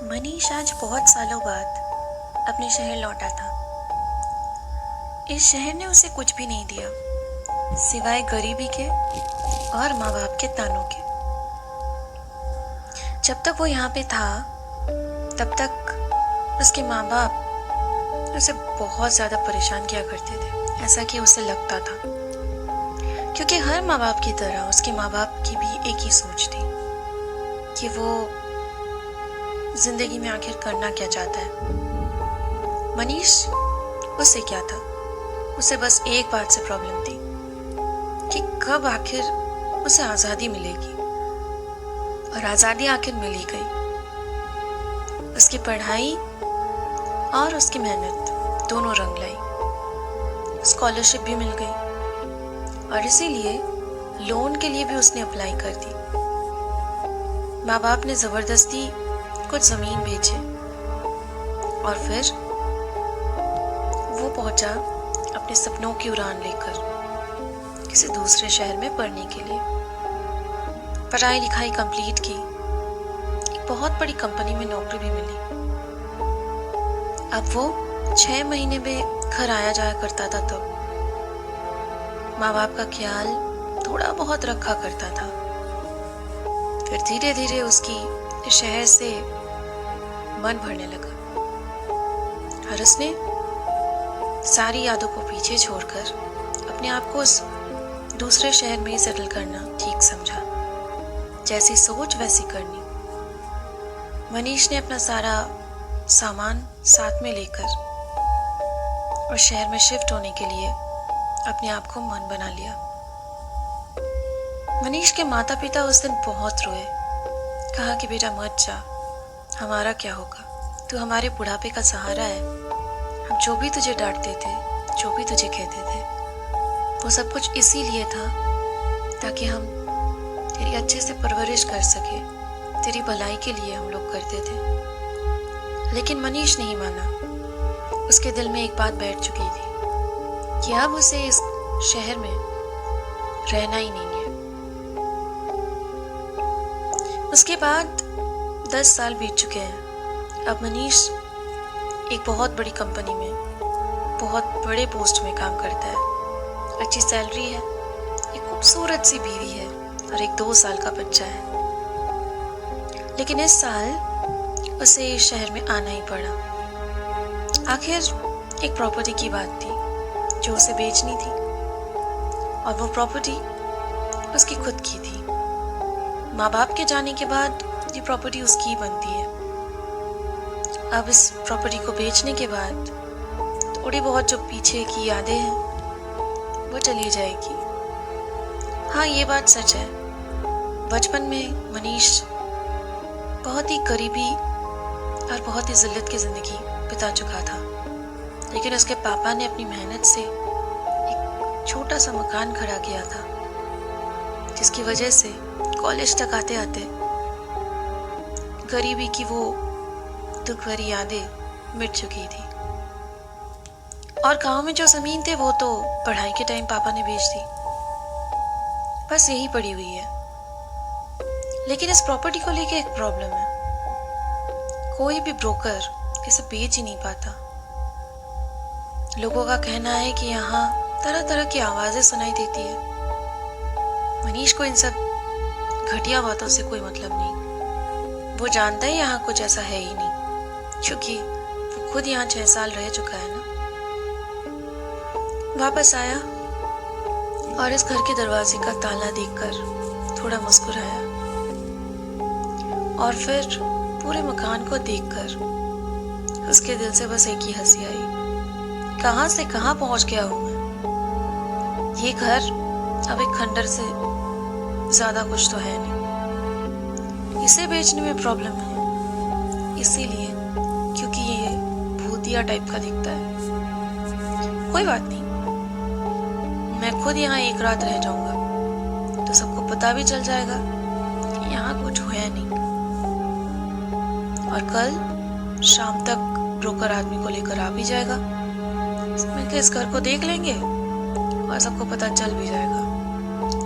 मनीष आज बहुत सालों बाद अपने शहर लौटा था। इस शहर ने उसे कुछ भी नहीं दिया सिवाय गरीबी के और माँ बाप के तानों के। जब तक वो यहाँ पे था तब तक उसके माँ बाप उसे बहुत ज़्यादा परेशान किया करते थे, ऐसा कि उसे लगता था। क्योंकि हर माँ बाप की तरह उसके माँ बाप की भी एक ही सोच थी कि वो जिंदगी में आखिर करना क्या चाहता है। मनीष उससे क्या था, उसे बस एक बात से प्रॉब्लम थी कि कब आखिर उसे आज़ादी मिलेगी। और आज़ादी आखिर मिल ही गई। उसकी पढ़ाई और उसकी मेहनत दोनों रंग लाई। स्कॉलरशिप भी मिल गई और इसीलिए लोन के लिए भी उसने अप्लाई कर दी। माँ बाप ने ज़बरदस्ती कुछ ज़मीन बेचे और फिर वो पहुंचा अपने सपनों की उड़ान लेकर किसी दूसरे शहर में पढ़ने के लिए। पढ़ाई लिखाई कंप्लीट की, एक बहुत बड़ी कंपनी में नौकरी भी मिली। अब वो 6 महीने में घर आया जाया करता था। तब माँ बाप का ख्याल थोड़ा बहुत रखा करता था। फिर धीरे धीरे उसकी इस शहर से मन भरने लगा और उसने सारी यादों को पीछे छोड़कर अपने आप को उस दूसरे शहर में ही सेटल करना ठीक समझा। जैसी सोच वैसी करनी। मनीष ने अपना सारा सामान साथ में लेकर और शहर में शिफ्ट होने के लिए अपने आप को मन बना लिया। मनीष के माता पिता उस दिन बहुत रोए। कहा कि बेटा मत जा, हमारा क्या होगा, तू हमारे बुढ़ापे का सहारा है। हम जो भी तुझे डांटते थे, जो भी तुझे कहते थे, वो सब कुछ इसीलिए था ताकि हम तेरी अच्छे से परवरिश कर सके। तेरी भलाई के लिए हम लोग करते थे। लेकिन मनीष नहीं माना। उसके दिल में एक बात बैठ चुकी थी कि अब उसे इस शहर में रहना ही नहीं है। उसके बाद 10 साल बीत चुके हैं। अब मनीष एक बहुत बड़ी कंपनी में बहुत बड़े पोस्ट में काम करता है। अच्छी सैलरी है, एक खूबसूरत सी बीवी है और एक 2 साल का बच्चा है। लेकिन इस साल उसे इस शहर में आना ही पड़ा। आखिर एक प्रॉपर्टी की बात थी जो उसे बेचनी थी और वो प्रॉपर्टी उसकी खुद की थी। माँ बाप के जाने के बाद ये प्रॉपर्टी उसकी ही बनती है। अब इस प्रॉपर्टी को बेचने के बाद थोड़ी बहुत जो पीछे की यादें हैं वो चली जाएगी। हाँ, ये बात सच है। बचपन में मनीष बहुत ही गरीबी और बहुत ही जिल्लत की ज़िंदगी बिता चुका था। लेकिन उसके पापा ने अपनी मेहनत से एक छोटा सा मकान खड़ा किया था, जिसकी वजह से कॉलेज तक आते आते गरीबी की वो दुख भरी यादें मिट चुकी थी। और गांव में जो ज़मीन थे वो तो पढ़ाई के टाइम पापा ने बेच दी। बस यही पड़ी हुई है। लेकिन इस प्रॉपर्टी को लेके एक प्रॉब्लम है। कोई भी ब्रोकर इसे बेच ही नहीं पाता। लोगों का कहना है कि यहाँ तरह तरह की आवाज़ें सुनाई देती है। मनीष को इन सब घटिया बातों से कोई मतलब नहीं। वो जानता है यहाँ कुछ ऐसा है ही नहीं, क्योंकि वो खुद यहाँ 6 साल रह चुका है ना। वापस आया और इस घर के दरवाजे का ताला देखकर थोड़ा मुस्कुराया और फिर पूरे मकान को देखकर उसके दिल से बस एक ही हंसी आई। कहाँ से कहाँ पहुँच गया हूँ मैं। ये घर अब एक खंडर से ज्यादा कुछ तो है नहीं। इसे बेचने में प्रॉब्लम है इसीलिए क्योंकि ये भूतिया टाइप का दिखता है। कोई बात नहीं, मैं खुद यहाँ एक रात रह जाऊंगा तो सबको पता भी चल जाएगा कि यहाँ कुछ हुआ नहीं। और कल शाम तक ब्रोकर आदमी को लेकर आ भी जाएगा। मिलकर इस घर को देख लेंगे और सबको पता चल भी जाएगा।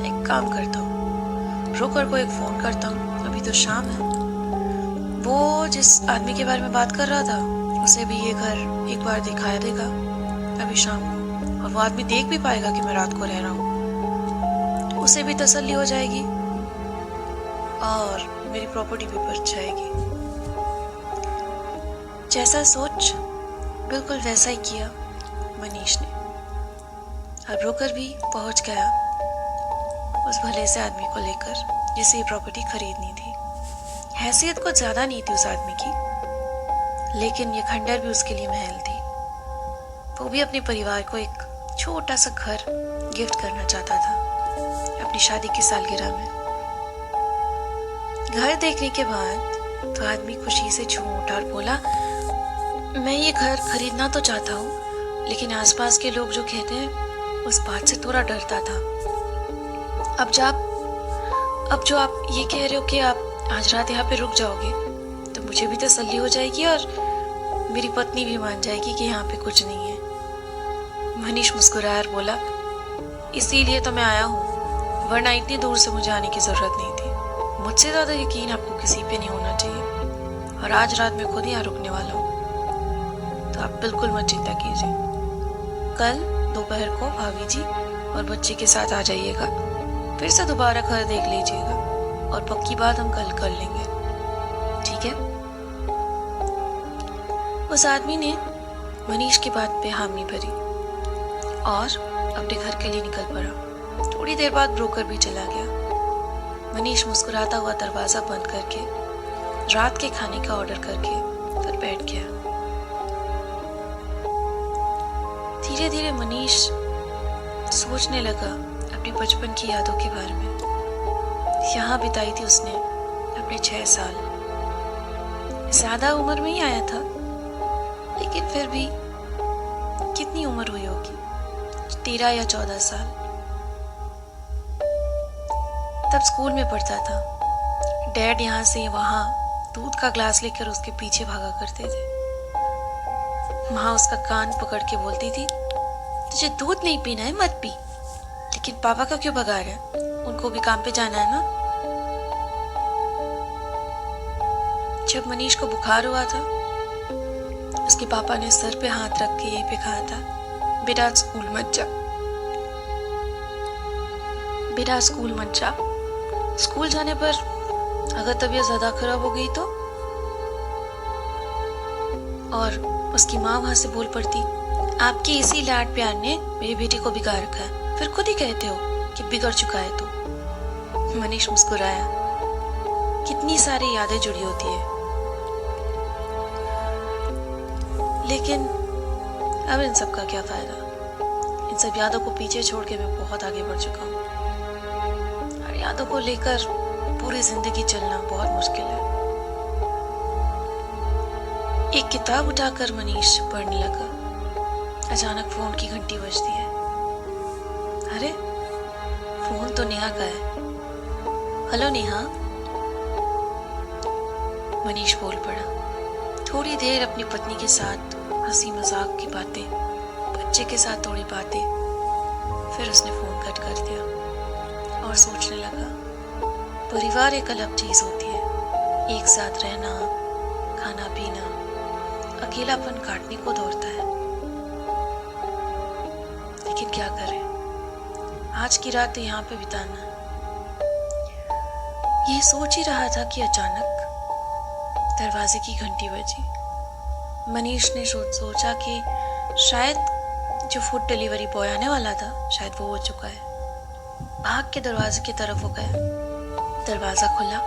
एक काम करता हूँ, ब्रोकर को एक फोन करता हूँ। अभी तो शाम है, वो जिस आदमी के बारे में बात कर रहा था उसे भी ये घर एक बार दिखाया देगा अभी शाम को, और वो आदमी देख भी पाएगा कि मैं रात को रह रहा हूँ। उसे भी तसल्ली हो जाएगी और मेरी प्रॉपर्टी भी बच जाएगी। जैसा सोच बिल्कुल वैसा ही किया मनीष ने, और ब्रोकर भी पहुंच गया उस भले से आदमी को लेकर जिसे ये प्रॉपर्टी खरीदनी थी। हैसियत कुछ ज्यादा नहीं थी उस आदमी की, लेकिन ये खंडर भी उसके लिए महल थी। वो भी अपने परिवार को एक छोटा सा घर गिफ्ट करना चाहता था अपनी शादी की सालगिरह में। घर देखने के बाद तो आदमी खुशी से झूम उठा और बोला, मैं ये घर खरीदना तो चाहता हूँ, लेकिन आसपास के लोग जो कहते हैं उस बात से थोड़ा डरता था। अब जो आप ये कह रहे हो कि आप आज रात यहाँ पे रुक जाओगे, तो मुझे भी तसल्ली हो जाएगी और मेरी पत्नी भी मान जाएगी कि यहाँ पे कुछ नहीं है। मनीष मुस्कुराया और बोला, इसीलिए तो मैं आया हूँ, वरना इतनी दूर से मुझे आने की जरूरत नहीं थी। मुझसे ज्यादा यकीन आपको किसी पे नहीं होना चाहिए, और आज रात मैं खुद यहाँ रुकने वाला हूँ, तो आप बिल्कुल मत चिंता कीजिए। कल दोपहर को भाभी जी और बच्चे के साथ आ जाइएगा, फिर से दोबारा घर देख लीजिएगा, और पक्की बात हम कल कर लेंगे, ठीक है? उस आदमी ने मनीष की बात पे हामी भरी और अपने घर के लिए निकल पड़ा। थोड़ी देर बाद ब्रोकर भी चला गया। मनीष मुस्कुराता हुआ दरवाजा बंद करके रात के खाने का ऑर्डर करके फिर बैठ गया। धीरे धीरे मनीष सोचने लगा अपने बचपन की यादों के बारे में। यहाँ बिताई थी उसने अपने 6 साल। ज्यादा उम्र में ही आया था, लेकिन फिर भी कितनी उम्र हुई होगी, 13 या 14 साल। तब स्कूल में पढ़ता था। डैड यहाँ से वहां दूध का ग्लास लेकर उसके पीछे भागा करते थे। माँ उसका कान पकड़ के बोलती थी, तुझे दूध नहीं पीना है मत पी, लेकिन पापा का क्यों भगा रहा है, उनको भी काम पे जाना है ना। जब मनीष को बुखार हुआ था, उसके पापा ने सर पे हाथ रख के यहीं पे कहा था, बेटा स्कूल मत जा, बेटा स्कूल मत जा। स्कूल जाने पर अगर तबीयत ज्यादा खराब हो गई तो? और उसकी माँ वहां से बोल पड़ती, आपकी इसी लाड प्यार ने मेरी बेटी को बिगाड़ रखा है, फिर खुद ही कहते हो कि बिगड़ चुका है तू। मनीष मुस्कुराया। कितनी सारी यादें जुड़ी होती है, लेकिन अब इन सब का क्या फायदा। इन सब यादों को पीछे छोड़ के मैं बहुत आगे बढ़ चुका हूँ, और यादों को लेकर पूरी जिंदगी चलना बहुत मुश्किल है। एक किताब उठाकर मनीष पढ़ने लगा। अचानक फोन की घंटी बजती है। अरे फोन तो नेहा का है। हेलो नेहा। मनीष बोल पड़ा। थोड़ी देर अपनी पत्नी के साथ हंसी मजाक की बातें, बच्चे के साथ थोड़ी बातें, फिर उसने फोन कट कर दिया और सोचने लगा, परिवार एक अलग चीज होती है। एक साथ रहना, खाना पीना, अकेलापन काटने को दौड़ता है, लेकिन क्या करें, आज की रात तो यहाँ पे बिताना है। ये सोच ही रहा था कि अचानक दरवाजे की घंटी बजी। मनीष ने सोचा कि शायद जो फूड डिलीवरी बॉय आने वाला था शायद वो हो चुका है। भाग के दरवाजे की तरफ हो गया। दरवाजा खुला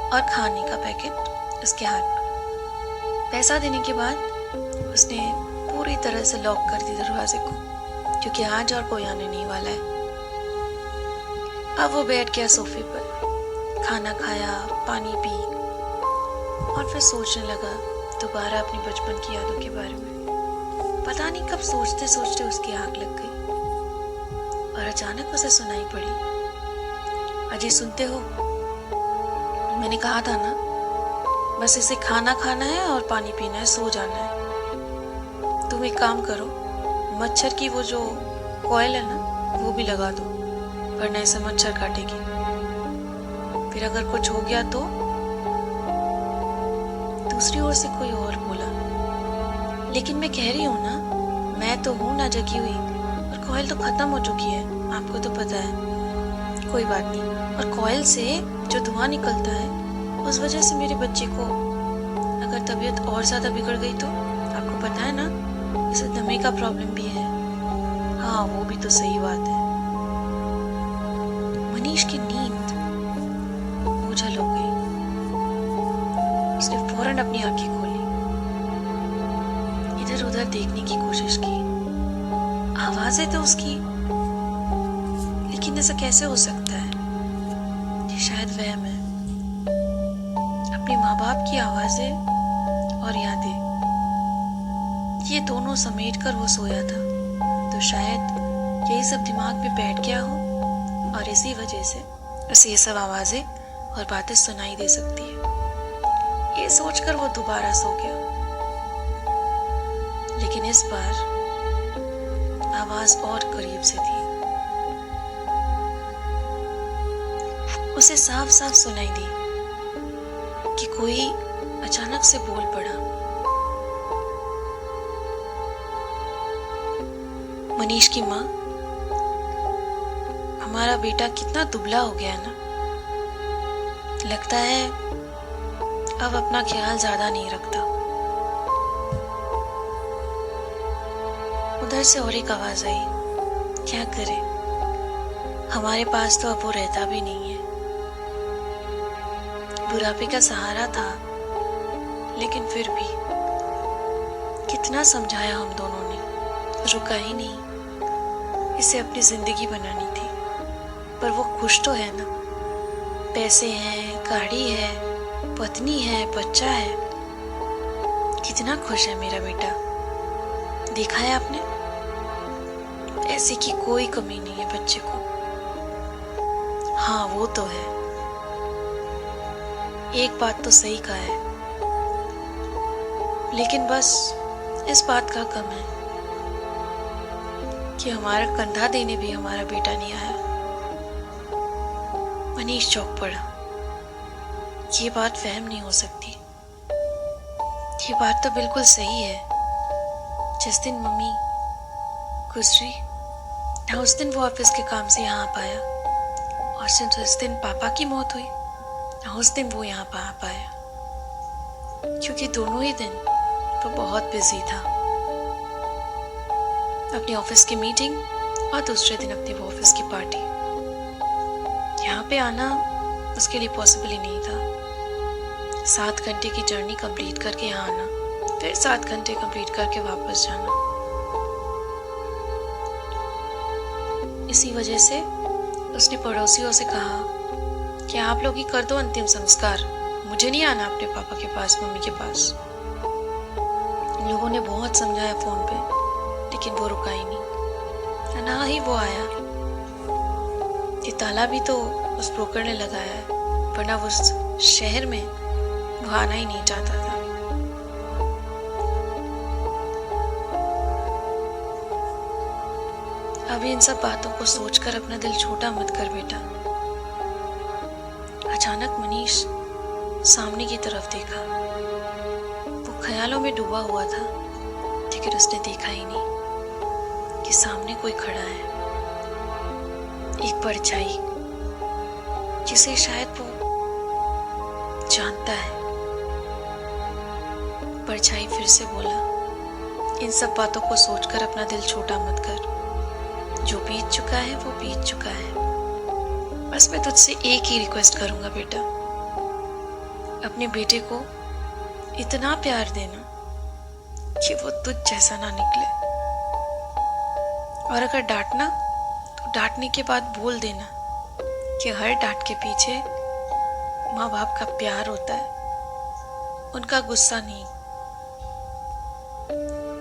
और खाने का पैकेट उसके हाथ में। पैसा देने के बाद उसने पूरी तरह से लॉक कर दी दरवाजे को, क्योंकि आज और कोई आने नहीं वाला है। अब वो बैठ गया सोफे पर, खाना खाया, पानी पी और फिर सोचने लगा दोबारा अपने बचपन की यादों के बारे में। पता नहीं कब सोचते सोचते उसकी आग लग गई और अचानक उसे सुनाई पड़ी, अजय सुनते हो? मैंने कहा था ना, बस इसे खाना खाना है और पानी पीना है, सो जाना है। तुम एक काम करो, मच्छर की वो जो कॉइल है ना वो भी लगा दो, वरना इसे मच्छर काटेगी। फिर अगर कुछ हो गया तो दूसरी ओर से कोई और बोला, लेकिन मैं कह रही हूँ ना, मैं तो हूँ ना जगी हुई, और कॉइल तो खत्म हो चुकी है, आपको तो पता है। कोई बात नहीं। और कॉइल से जो धुआं निकलता है, उस वजह से मेरे बच्चे को अगर तबीयत और ज्यादा बिगड़ गई तो आपको पता है ना, इसे दमे का प्रॉब्लम भी है। हाँ, वो भी तो सही बात है। मनीष की नींद ओझल हो गई। उसने फौरन अपनी आंखें खोली, इधर उधर देखने की कोशिश की। आवाजें तो उसकी, लेकिन ऐसा कैसे हो सकता है? ये शायद वहम है। अपने माँ बाप की आवाजें और यादें, ये दोनों समेट कर वो सोया था, तो शायद यही सब दिमाग में बैठ गया हो, और इसी वजह से उसे ये सब आवाजें और बातें सुनाई दे सकती है। ये सोचकर वो दोबारा सो गया, लेकिन इस बार आवाज और करीब से थी। उसे साफ साफ सुनाई दी कि कोई अचानक से बोल पड़ा, मनीष की माँ, हमारा बेटा कितना दुबला हो गया ना, लगता है अब अपना ख्याल ज्यादा नहीं रखता। उधर से और एक आवाज आई, क्या करे, हमारे पास तो अब वो रहता भी नहीं है। बुढ़ापे का सहारा था, लेकिन फिर भी कितना समझाया हम दोनों ने, रुका ही नहीं। इसे अपनी जिंदगी बनानी थी, पर वो खुश तो है ना, पैसे हैं, गाड़ी है, पत्नी है, बच्चा है। कितना खुश है मेरा बेटा, देखा है आपने? ऐसे की कोई कमी नहीं है बच्चे को। हाँ, वो तो है, एक बात तो सही कहा है, लेकिन बस इस बात का कम है कि हमारा कंधा देने भी हमारा बेटा नहीं आया। मनीष चौंक पड़ा। ये बात वहम नहीं हो सकती, ये बात तो बिल्कुल सही है। जिस दिन मम्मी गुजरी ना, उस दिन वो ऑफिस के काम से यहाँ आ पाया, और जिस दिन पापा की मौत हुई ना, उस दिन वो यहाँ आ पाया, क्योंकि दोनों ही दिन वो बहुत बिजी था। अपनी ऑफिस की मीटिंग और दूसरे दिन अपनी वो ऑफिस की पार्टी। यहाँ पे आना उसके लिए पॉसिबल ही नहीं था। 7 घंटे की जर्नी कंप्लीट करके यहाँ आना, फिर 7 घंटे कंप्लीट करके वापस जाना। इसी वजह से उसने पड़ोसियों से कहा कि आप लोग ही कर दो अंतिम संस्कार, मुझे नहीं आना अपने पापा के पास, मम्मी के पास। इन लोगों ने बहुत समझाया फोन पे, लेकिन वो रुका ही नहीं, ना ही वो आया। ये ताला भी तो उस ब्रोकर ने लगाया है, वरना वो उस शहर में वो आना ही नहीं चाहता था। अभी इन सब बातों को सोचकर अपना दिल छोटा मत कर बेटा। अचानक मनीष सामने की तरफ देखा। वो ख्यालों में डूबा हुआ था, लेकिन उसने देखा ही नहीं कि सामने कोई खड़ा है। एक परछाई, जिसे शायद वो जानता है। परछाई फिर से बोला, इन सब बातों को सोचकर अपना दिल छोटा मत कर। जो बीत चुका है वो बीत चुका है। बस मैं तुझसे एक ही रिक्वेस्ट करूंगा बेटा, अपने बेटे को इतना प्यार देना कि वो तुझ जैसा ना निकले, और अगर डांटना तो डांटने के बाद बोल देना कि हर डांट के पीछे माँ बाप का प्यार होता है, उनका गुस्सा नहीं।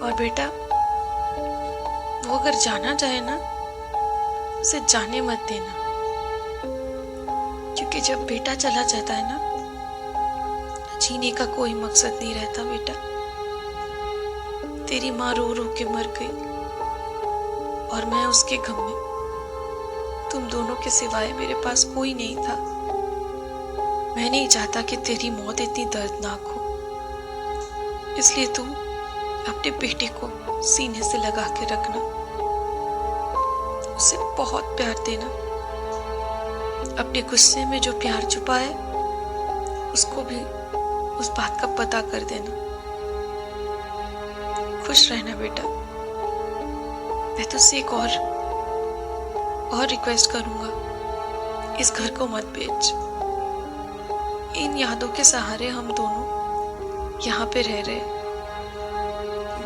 और बेटा, वो अगर जाना चाहे ना, उसे जाने मत देना, क्योंकि जब बेटा चला जाता है ना, जीने का कोई मकसद नहीं रहता बेटा। तेरी माँ रो रो के मर गई, और मैं उसके गम में, तुम दोनों के सिवाय मेरे पास कोई नहीं था। मैं नहीं चाहता कि तेरी मौत इतनी दर्दनाक हो, इसलिए तू अपने बेटे को सीने से लगा के रखना, उसे बहुत प्यार देना। अपने गुस्से में जो प्यार छुपा है उसको भी उस बात का पता कर देना। खुश रहना बेटा। मैं तुझसे एक और रिक्वेस्ट करूंगा, इस घर को मत बेच। इन यादों के सहारे हम दोनों यहाँ पे रह रहे,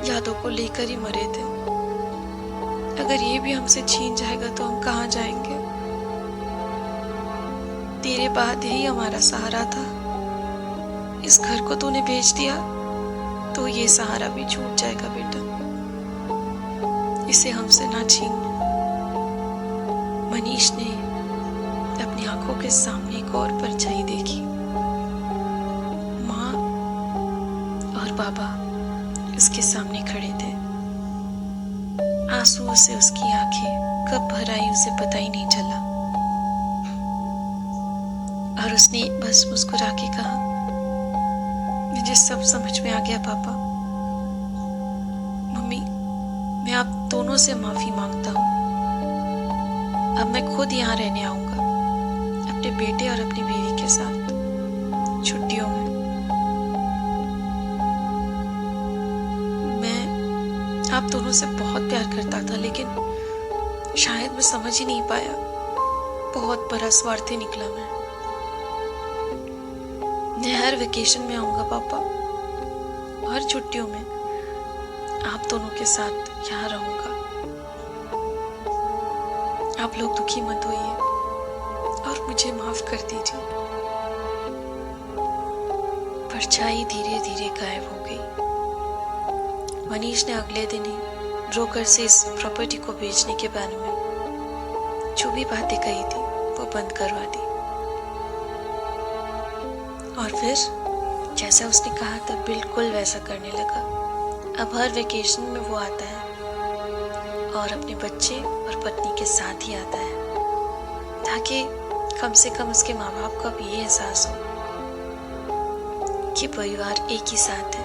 यादों को लेकर ही मरे थे। अगर ये भी हमसे छीन जाएगा तो हम कहाँ जाएंगे? तेरे बाद यही हमारा सहारा था। इस घर को तूने बेच दिया तो ये सहारा भी छूट जाएगा बेटा। इसे हमसे ना छीन। मनीष ने अपनी आंखों के सामने एक और परछाई देखी। माँ और बाबा उसके सामने खड़े थे। आंसुओं से उसकी आंखें कब भर आई उसे पता ही नहीं चला, और उसने बस मुस्कुरा के कहा, मुझे सब समझ में आ गया पापा। मम्मी, मैं आप दोनों से माफी मांगता हूँ। अब मैं खुद यहाँ रहने आऊंगा अपने बेटे और अपनी बीवी के साथ छुट्टियों में। मैं आप दोनों से बहुत प्यार करता था, लेकिन शायद मैं समझ ही नहीं पाया। बहुत बड़ा स्वार्थी निकला मैं। हर वेकेशन में आऊंगा पापा, हर छुट्टियों में आप दोनों के साथ यहाँ रहूंगा। आप लोग दुखी मत होइए और मुझे माफ कर दीजिए। परछाई धीरे धीरे गायब हो गई। मनीष ने अगले दिन ही ब्रोकर से इस प्रॉपर्टी को बेचने के बारे में जो भी बातें कही थी वो बंद करवा दी। और फिर जैसा उसने कहा था बिल्कुल वैसा करने लगा। अब हर वेकेशन में वो आता है और अपने बच्चे और पत्नी के साथ ही आता है, ताकि कम से कम उसके माँ बाप को अब ये एहसास हो कि परिवार एक ही साथ है।